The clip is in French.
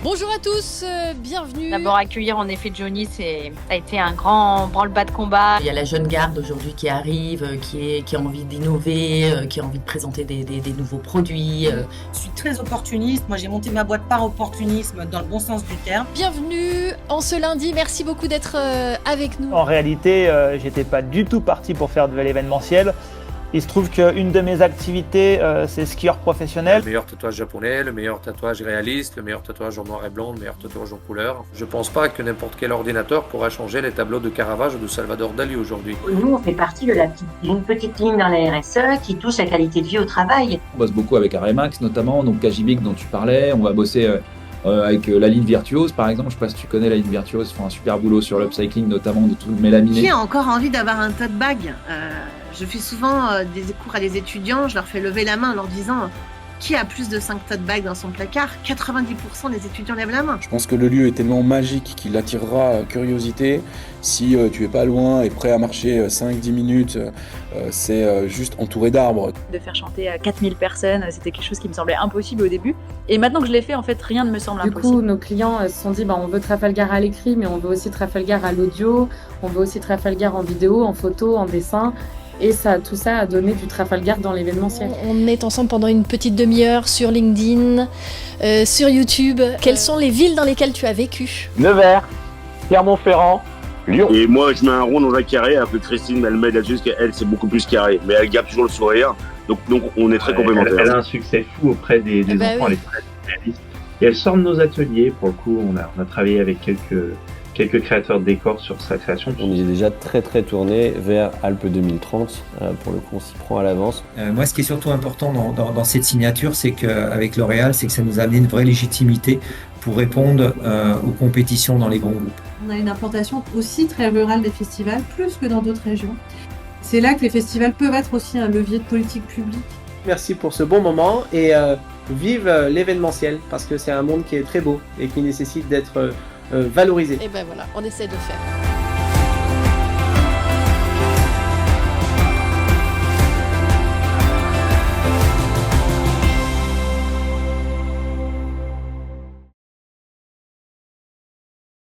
Bonjour à tous, bienvenue. D'abord accueillir en effet Johnny, ça a été un grand branle-bas de combat. Il y a la jeune garde aujourd'hui qui arrive, qui a envie d'innover, qui a envie de présenter des nouveaux produits. Je suis très opportuniste, moi j'ai monté ma boîte par opportunisme dans le bon sens du terme. Bienvenue en ce lundi, merci beaucoup d'être avec nous. En réalité, j'étais pas du tout parti pour faire de l'événementiel. Il se trouve qu'une de mes activités, c'est skieur professionnel. Le meilleur tatouage japonais, le meilleur tatouage réaliste, le meilleur tatouage en noir et blanc, le meilleur tatouage en couleur. Je pense pas que n'importe quel ordinateur pourra changer les tableaux de Caravage ou de Salvador Dali aujourd'hui. Nous, on fait partie de une petite ligne dans la RSE qui touche la qualité de vie au travail. On bosse beaucoup avec Aremax notamment, donc Kajibic dont tu parlais. On va bosser avec la ligne Virtuose par exemple. Je sais pas si tu connais la ligne Virtuose, ils font un super boulot sur l'upcycling notamment de tout le mélaminé. Qui a encore envie d'avoir un tote bag? Je fais souvent des cours à des étudiants, je leur fais lever la main en leur disant qui a plus de 5 tote bags dans son placard? 90% des étudiants lèvent la main. Je pense que le lieu est tellement magique qu'il attirera curiosité. Si tu es pas loin et prêt à marcher 5-10 minutes, c'est juste entouré d'arbres. De faire chanter à 4000 personnes, c'était quelque chose qui me semblait impossible au début. Et maintenant que je l'ai fait, en fait, rien ne me semble impossible. Du coup, nos clients se sont dit, on veut Trafalgar à l'écrit, mais on veut aussi Trafalgar à l'audio, on veut aussi Trafalgar en vidéo, en photo, en dessin. Et tout ça a donné du Trafalgar dans l'événementiel. On est ensemble pendant une petite demi-heure sur LinkedIn, sur YouTube. Quelles sont les villes dans lesquelles tu as vécu? Nevers, Clermont-Ferrand, Lyon. Et moi, je mets un rond dans un carré, alors que Christine, elle met là-dessus, parce qu'elle, c'est beaucoup plus carré. Mais elle garde toujours le sourire, donc on est très complémentaires. Elle a un succès fou auprès des enfants, oui. Elle est très réaliste. Et elle sort de nos ateliers, pour le coup, on a travaillé avec quelques créateurs de décors sur sa création. On est déjà très tourné vers Alpes 2030, pour le coup on s'y prend à l'avance. Moi ce qui est surtout important dans cette signature, c'est qu'avec L'Oréal, c'est que ça nous a amené une vraie légitimité pour répondre aux compétitions dans les grands groupes. On a une implantation aussi très rurale des festivals, plus que dans d'autres régions. C'est là que les festivals peuvent être aussi un levier de politique publique. Merci pour ce bon moment et vive l'événementiel, parce que c'est un monde qui est très beau et qui nécessite d'être valorisé. Et ben voilà, on essaie de faire.